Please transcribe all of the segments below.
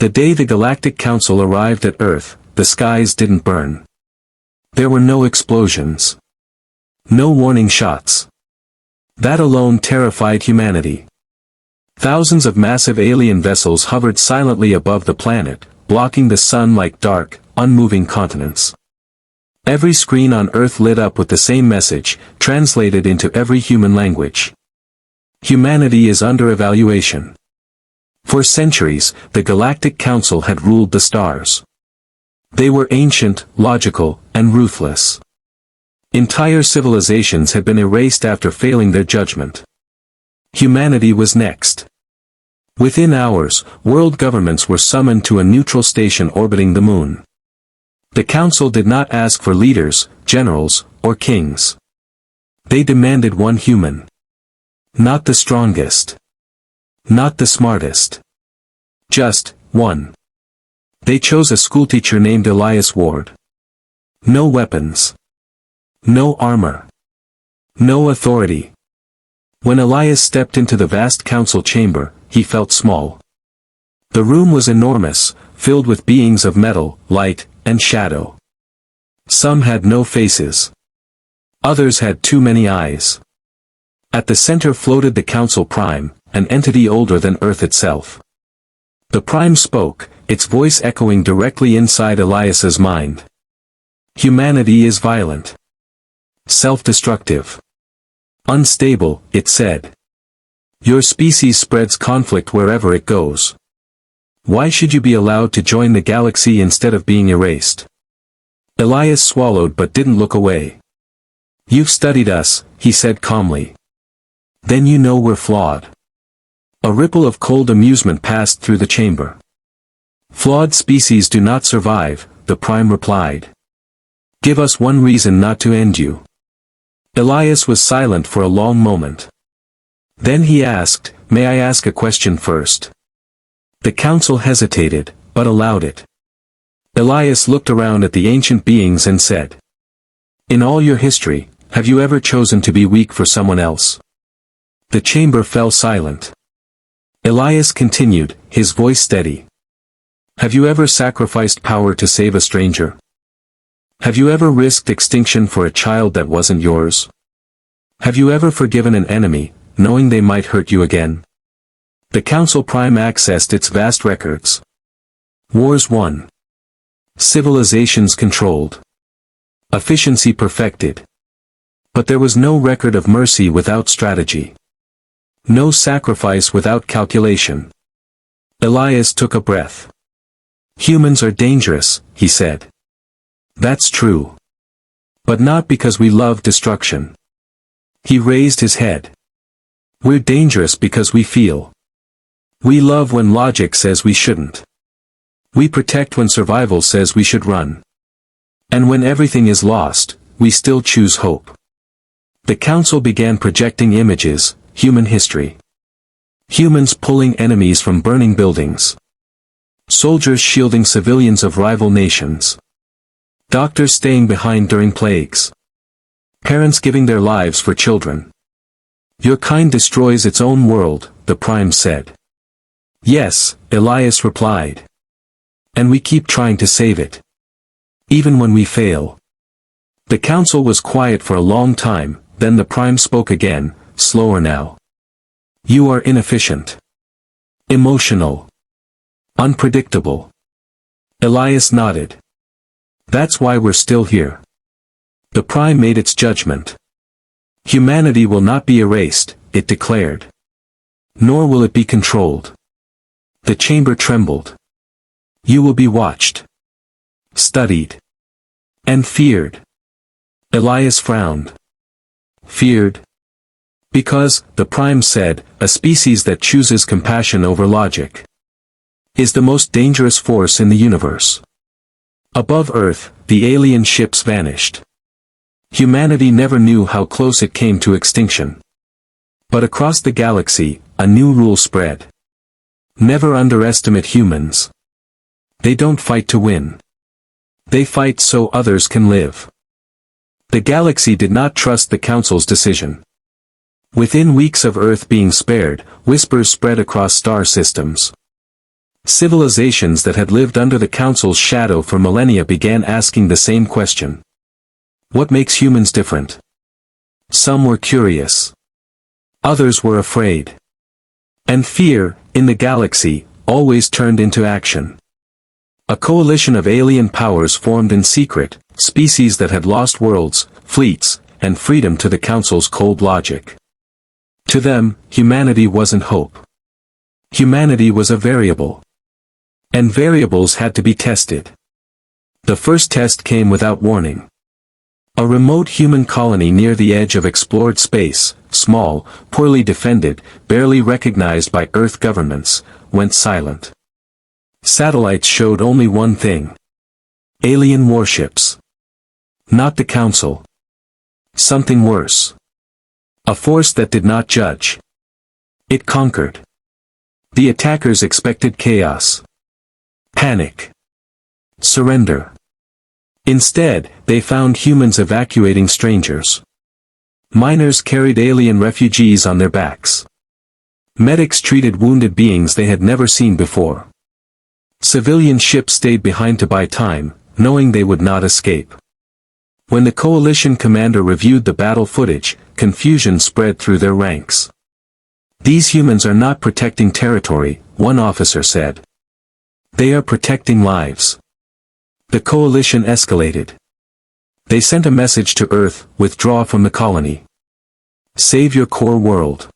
The day the Galactic Council arrived at Earth, the skies didn't burn. There were no explosions. No warning shots. That alone terrified humanity. Thousands of massive alien vessels hovered silently above the planet, blocking the sun like dark, unmoving continents. Every screen on Earth lit up with the same message, translated into every human language. Humanity is under evaluation. For centuries, the Galactic Council had ruled the stars. They were ancient, logical, and ruthless. Entire civilizations had been erased after failing their judgment. Humanity was next. Within hours, world governments were summoned to a neutral station orbiting the moon. The council did not ask for leaders, generals, or kings. They demanded one human. Not the strongest. Not the smartest. Just one. They chose a schoolteacher named Elias Ward. No weapons. No armor. No authority. When Elias stepped into the vast council chamber, he felt small. The room was enormous, filled with beings of metal, light, and shadow. Some had no faces. Others had too many eyes. At the center floated the Council Prime, an entity older than Earth itself. The Prime spoke, its voice echoing directly inside Elias's mind. Humanity is violent. Self-destructive. Unstable, it said. Your species spreads conflict wherever it goes. Why should you be allowed to join the galaxy instead of being erased? Elias swallowed but didn't look away. You've studied us, he said calmly. Then you know we're flawed. A ripple of cold amusement passed through the chamber. Flawed species do not survive, the Prime replied. Give us one reason not to end you. Elias was silent for a long moment. Then he asked, may I ask a question first? The council hesitated, but allowed it. Elias looked around at the ancient beings and said, in all your history, have you ever chosen to be weak for someone else? The chamber fell silent. Elias continued, his voice steady. Have you ever sacrificed power to save a stranger? Have you ever risked extinction for a child that wasn't yours? Have you ever forgiven an enemy, knowing they might hurt you again? The Council Prime accessed its vast records. Wars won. Civilizations controlled. Efficiency perfected. But there was no record of mercy without strategy. No sacrifice without calculation. Elias took a breath. Humans are dangerous, he said. That's true. But not because we love destruction. He raised his head. We're dangerous because we feel. We love when logic says we shouldn't. We protect when survival says we should run. And when everything is lost, we still choose hope. The council began projecting images, human history. Humans pulling enemies from burning buildings. Soldiers shielding civilians of rival nations. Doctors staying behind during plagues. Parents giving their lives for children. Your kind destroys its own world, the Prime said. Yes, Elias replied. And we keep trying to save it. Even when we fail. The council was quiet for a long time, then the Prime spoke again, slower now. You are inefficient. Emotional. Unpredictable. Elias nodded. That's why we're still here. The Prime made its judgment. Humanity will not be erased, it declared. Nor will it be controlled. The chamber trembled. You will be watched. Studied. And feared. Elias frowned. Feared. Because, the Prime said, a species that chooses compassion over logic is the most dangerous force in the universe. Above Earth, the alien ships vanished. Humanity never knew how close it came to extinction. But across the galaxy, a new rule spread. Never underestimate humans. They don't fight to win. They fight so others can live. The galaxy did not trust the Council's decision. Within weeks of Earth being spared, whispers spread across star systems. Civilizations that had lived under the Council's shadow for millennia began asking the same question. What makes humans different? Some were curious. Others were afraid. And fear, in the galaxy, always turned into action. A coalition of alien powers formed in secret, species that had lost worlds, fleets, and freedom to the Council's cold logic. To them, humanity wasn't hope. Humanity was a variable. And variables had to be tested. The first test came without warning. A remote human colony near the edge of explored space, small, poorly defended, barely recognized by Earth governments, went silent. Satellites showed only one thing. Alien warships. Not the Council. Something worse. A force that did not judge. It conquered. The attackers expected chaos. Panic. Surrender. Instead, they found humans evacuating strangers. Miners carried alien refugees on their backs. Medics treated wounded beings they had never seen before. Civilian ships stayed behind to buy time, knowing they would not escape. When the coalition commander reviewed the battle footage, confusion spread through their ranks. These humans are not protecting territory, one officer said. They are protecting lives. The coalition escalated. They sent a message to Earth, withdraw from the colony. Save your core world.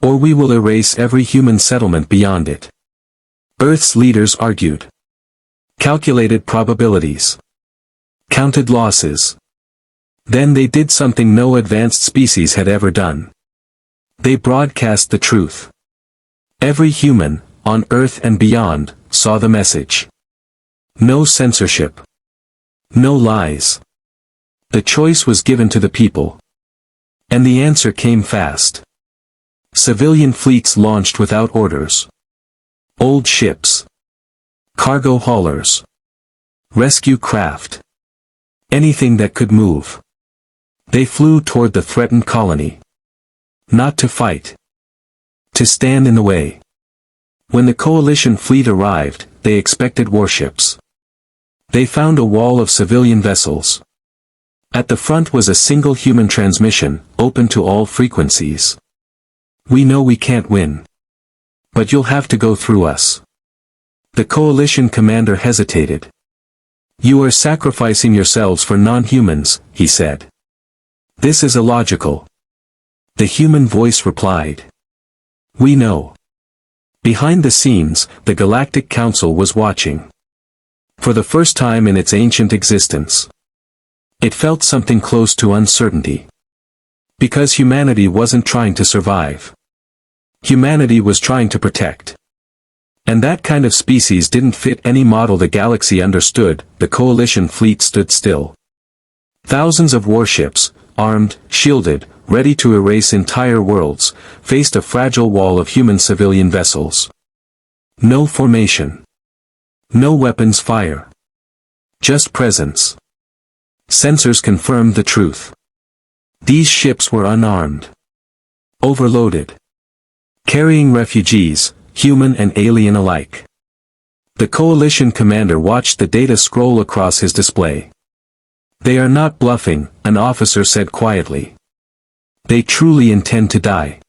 Or we will erase every human settlement beyond it. Earth's leaders argued. Calculated probabilities. Counted losses. Then they did something no advanced species had ever done. They broadcast the truth. Every human, on Earth and beyond, saw the message. No censorship. No lies. The choice was given to the people. And the answer came fast. Civilian fleets launched without orders. Old ships. Cargo haulers. Rescue craft. Anything that could move. They flew toward the threatened colony. Not to fight. To stand in the way. When the coalition fleet arrived, they expected warships. They found a wall of civilian vessels. At the front was a single human transmission, open to all frequencies. We know we can't win. But you'll have to go through us. The coalition commander hesitated. You are sacrificing yourselves for non-humans, he said. This is illogical. The human voice replied. We know. Behind the scenes, the Galactic Council was watching. For the first time in its ancient existence. It felt something close to uncertainty. Because humanity wasn't trying to survive. Humanity was trying to protect. And that kind of species didn't fit any model the galaxy understood. The coalition fleet stood still. Thousands of warships, armed, shielded, ready to erase entire worlds, faced a fragile wall of human civilian vessels. No formation. No weapons fire. Just presence. Sensors confirmed the truth. These ships were unarmed. Overloaded. Carrying refugees, human and alien alike. The coalition commander watched the data scroll across his display. They are not bluffing, an officer said quietly. They truly intend to die.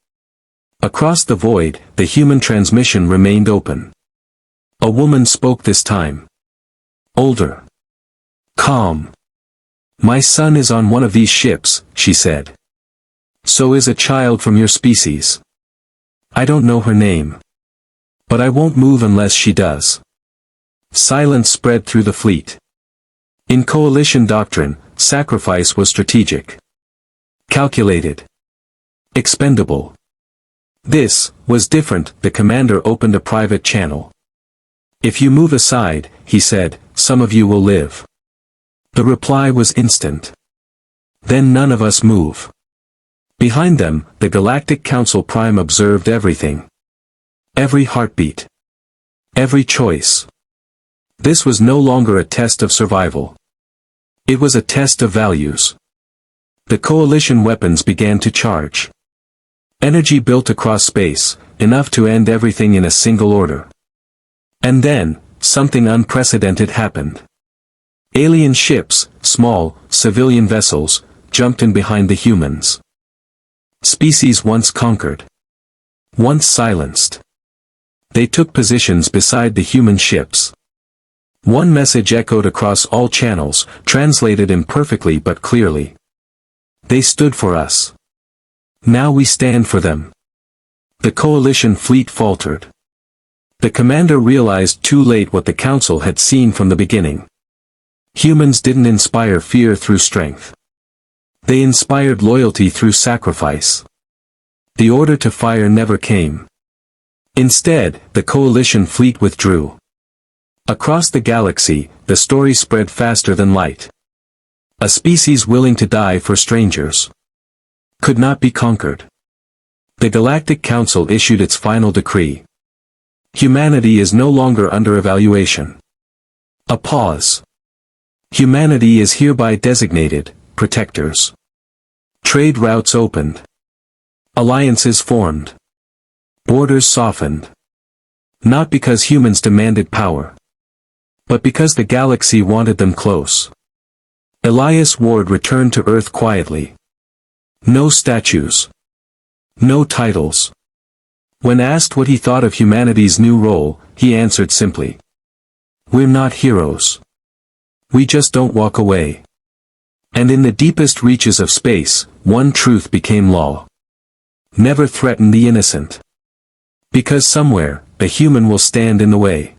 Across the void, the human transmission remained open. A woman spoke this time. Older. Calm. My son is on one of these ships, she said. So is a child from your species. I don't know her name. But I won't move unless she does. Silence spread through the fleet. In coalition doctrine, sacrifice was strategic. Calculated. Expendable. This was different. The commander opened a private channel. If you move aside, he said, some of you will live. The reply was instant. Then none of us move. Behind them, the Galactic Council Prime observed everything. Every heartbeat. Every choice. This was no longer a test of survival. It was a test of values. The coalition weapons began to charge. Energy built across space, enough to end everything in a single order. And then, something unprecedented happened. Alien ships, small, civilian vessels, jumped in behind the humans. Species once conquered. Once silenced. They took positions beside the human ships. One message echoed across all channels, translated imperfectly but clearly. They stood for us. Now we stand for them. The coalition fleet faltered. The commander realized too late what the council had seen from the beginning. Humans didn't inspire fear through strength. They inspired loyalty through sacrifice. The order to fire never came. Instead, the coalition fleet withdrew. Across the galaxy, the story spread faster than light. A species willing to die for strangers could not be conquered. The Galactic Council issued its final decree. Humanity is no longer under evaluation. A pause. Humanity is hereby designated protectors. Trade routes opened. Alliances formed. Borders softened. Not because humans demanded power, but because the galaxy wanted them close. Elias Ward returned to Earth quietly. No statues. No titles. When asked what he thought of humanity's new role, he answered simply. We're not heroes. We just don't walk away. And in the deepest reaches of space, one truth became law. Never threaten the innocent. Because somewhere, a human will stand in the way.